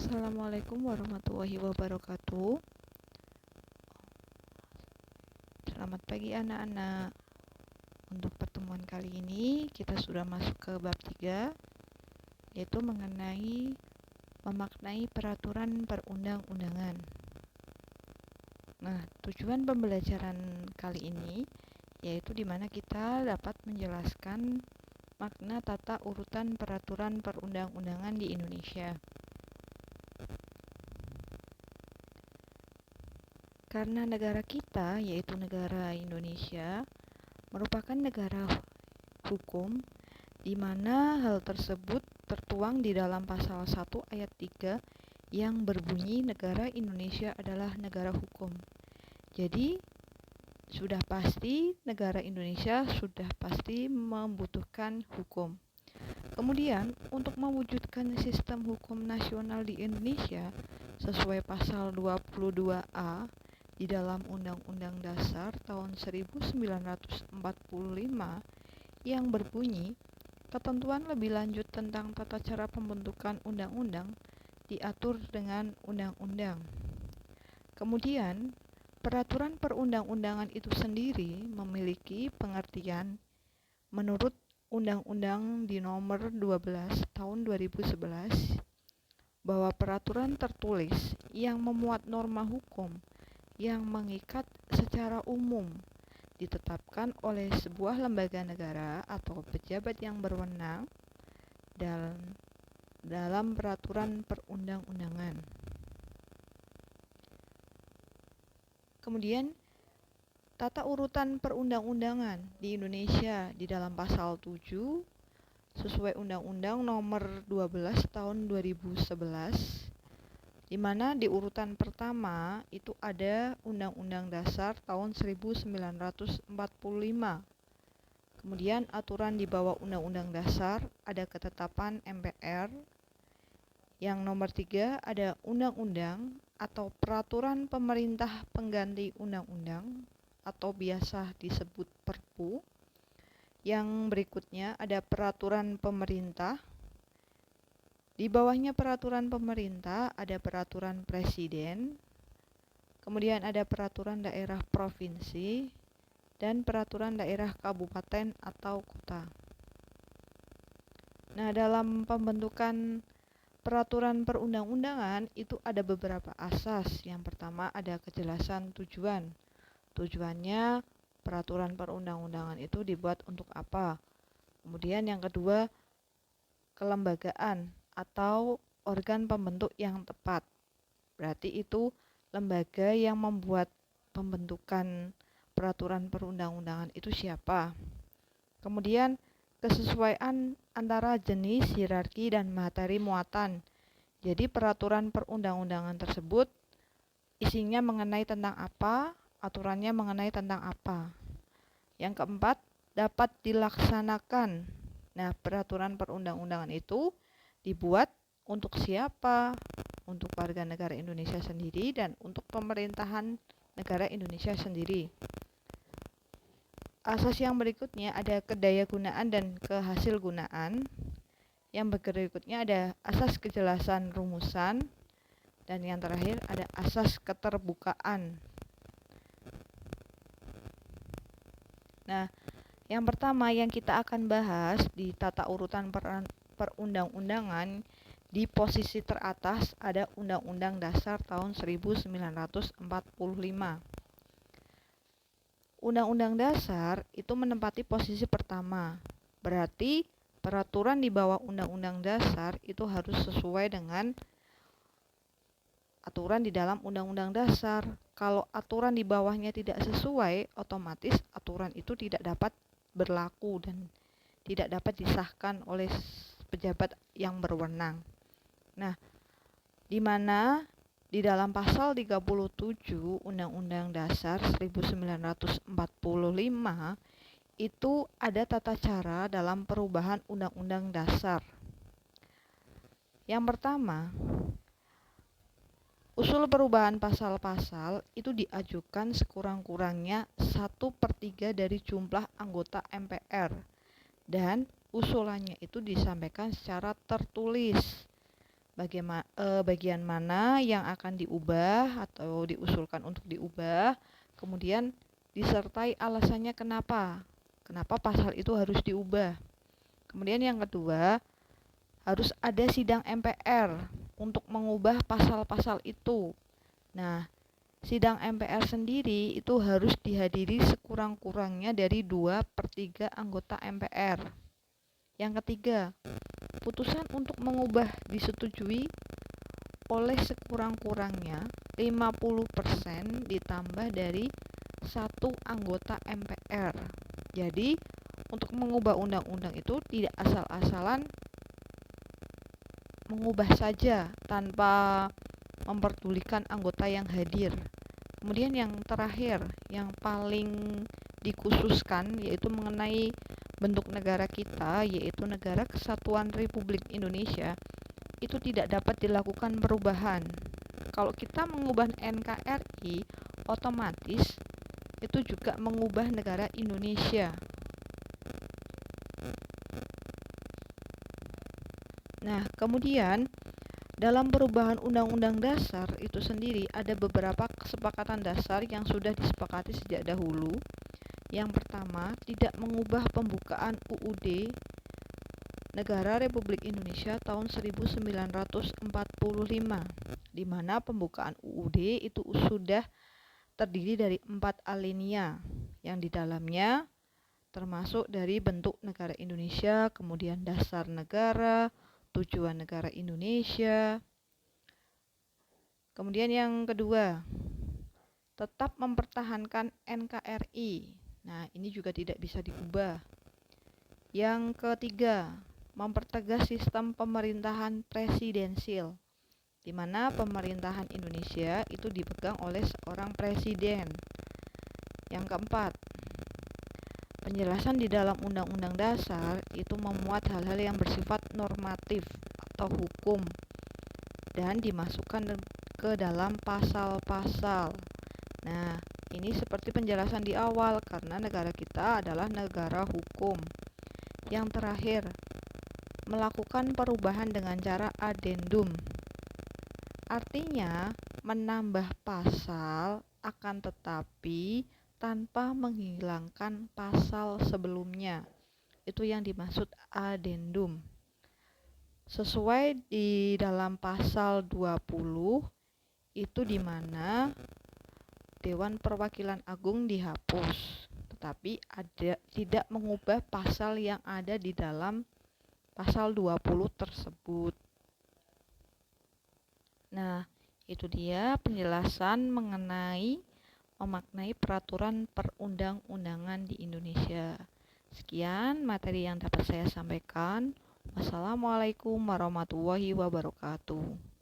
Assalamualaikum warahmatullahi wabarakatuh. Selamat pagi anak-anak. Untuk pertemuan kali ini kita sudah masuk ke bab 3, yaitu mengenai memaknai peraturan perundang-undangan. Nah, tujuan pembelajaran kali ini yaitu di mana kita dapat menjelaskan makna tata urutan peraturan perundang-undangan di Indonesia. Karena negara kita, yaitu negara Indonesia, merupakan negara hukum, di mana hal tersebut tertuang di dalam pasal 1 ayat 3 yang berbunyi negara Indonesia adalah negara hukum. Jadi, sudah pasti negara Indonesia sudah pasti membutuhkan hukum. Kemudian, untuk mewujudkan sistem hukum nasional di Indonesia sesuai pasal 22A di dalam Undang-Undang Dasar tahun 1945 yang berbunyi, ketentuan lebih lanjut tentang tata cara pembentukan undang-undang diatur dengan undang-undang. Kemudian, peraturan perundang-undangan itu sendiri memiliki pengertian menurut Undang-Undang di nomor 12 tahun 2011 bahwa peraturan tertulis yang memuat norma hukum yang mengikat secara umum ditetapkan oleh sebuah lembaga negara atau pejabat yang berwenang dalam peraturan perundang-undangan. Kemudian, tata urutan perundang-undangan di Indonesia di dalam pasal 7 sesuai Undang-Undang nomor 12 tahun 2011, di mana di urutan pertama itu ada Undang-Undang Dasar tahun 1945. Kemudian aturan di bawah Undang-Undang Dasar ada ketetapan MPR. Yang nomor 3 ada undang-undang atau peraturan pemerintah pengganti undang-undang atau biasa disebut Perpu. Yang berikutnya ada peraturan pemerintah. Di bawahnya peraturan pemerintah ada peraturan presiden, kemudian ada peraturan daerah provinsi, dan peraturan daerah kabupaten atau kota. Nah, dalam pembentukan peraturan perundang-undangan itu ada beberapa asas. Yang pertama ada kejelasan tujuan. Tujuannya peraturan perundang-undangan itu dibuat untuk apa? Kemudian yang kedua, kelembagaan atau organ pembentuk yang tepat. Berarti itu lembaga yang membuat pembentukan peraturan perundang-undangan itu siapa. Kemudian kesesuaian antara jenis, hierarki, dan materi muatan. Jadi peraturan perundang-undangan tersebut isinya mengenai tentang apa, aturannya mengenai tentang apa. Yang keempat, dapat dilaksanakan. Nah, peraturan perundang-undangan itu dibuat untuk siapa? Untuk warga negara Indonesia sendiri dan untuk pemerintahan negara Indonesia sendiri. Asas yang berikutnya ada kedayagunaan dan kehasilgunaan. Yang berikutnya ada asas kejelasan rumusan. Dan yang terakhir ada asas keterbukaan. Nah, yang pertama yang kita akan bahas di tata urutan perundang-undangan, di posisi teratas ada Undang-Undang Dasar tahun 1945. Undang-Undang Dasar itu menempati posisi pertama. Berarti peraturan di bawah Undang-Undang Dasar itu harus sesuai dengan aturan di dalam Undang-Undang Dasar. Kalau aturan di bawahnya tidak sesuai, otomatis aturan itu tidak dapat berlaku dan tidak dapat disahkan oleh pejabat yang berwenang. Nah, di mana di dalam pasal 37 Undang-Undang Dasar 1945 itu ada tata cara dalam perubahan Undang-Undang Dasar. Yang pertama, usul perubahan pasal-pasal itu diajukan sekurang-kurangnya 1/3 dari jumlah anggota MPR dan usulannya itu disampaikan secara tertulis. bagian mana yang akan diubah atau diusulkan untuk diubah, kemudian disertai alasannya kenapa pasal itu harus diubah. Kemudian yang kedua, harus ada sidang MPR untuk mengubah pasal-pasal itu. Nah, sidang MPR sendiri itu harus dihadiri sekurang-kurangnya dari 2/3 anggota MPR. Yang ketiga, putusan untuk mengubah disetujui oleh sekurang-kurangnya 50% ditambah dari 1 anggota MPR. Jadi, untuk mengubah undang-undang itu tidak asal-asalan mengubah saja tanpa memperdulikan anggota yang hadir. Kemudian yang terakhir, yang paling dikhususkan yaitu mengenai bentuk negara kita, yaitu Negara Kesatuan Republik Indonesia, itu tidak dapat dilakukan perubahan. Kalau kita mengubah NKRI, otomatis itu juga mengubah negara Indonesia. Nah, kemudian dalam perubahan Undang-Undang Dasar itu sendiri ada beberapa kesepakatan dasar yang sudah disepakati sejak dahulu. Yang pertama, tidak mengubah pembukaan UUD Negara Republik Indonesia tahun 1945, di mana pembukaan UUD itu sudah terdiri dari 4 alinea yang di dalamnya termasuk dari bentuk negara Indonesia, kemudian dasar negara, tujuan negara Indonesia. Kemudian yang kedua, tetap mempertahankan NKRI. Nah, ini juga tidak bisa diubah. Yang ketiga, mempertegas sistem pemerintahan presidensil, di mana pemerintahan Indonesia itu dipegang oleh seorang presiden. Yang keempat, penjelasan di dalam Undang-Undang Dasar itu memuat hal-hal yang bersifat normatif atau hukum dan dimasukkan ke dalam pasal-pasal. Nah, ini seperti penjelasan di awal karena negara kita adalah negara hukum. Yang terakhir, melakukan perubahan dengan cara adendum. Artinya, menambah pasal akan tetapi tanpa menghilangkan pasal sebelumnya. Itu yang dimaksud adendum. Sesuai di dalam pasal 20 itu di mana Dewan Perwakilan Agung dihapus, tetapi tidak mengubah pasal yang ada di dalam pasal 20 tersebut. Nah, itu dia penjelasan mengenai memaknai peraturan perundang-undangan di Indonesia. Sekian materi yang dapat saya sampaikan. Wassalamualaikum warahmatullahi wabarakatuh.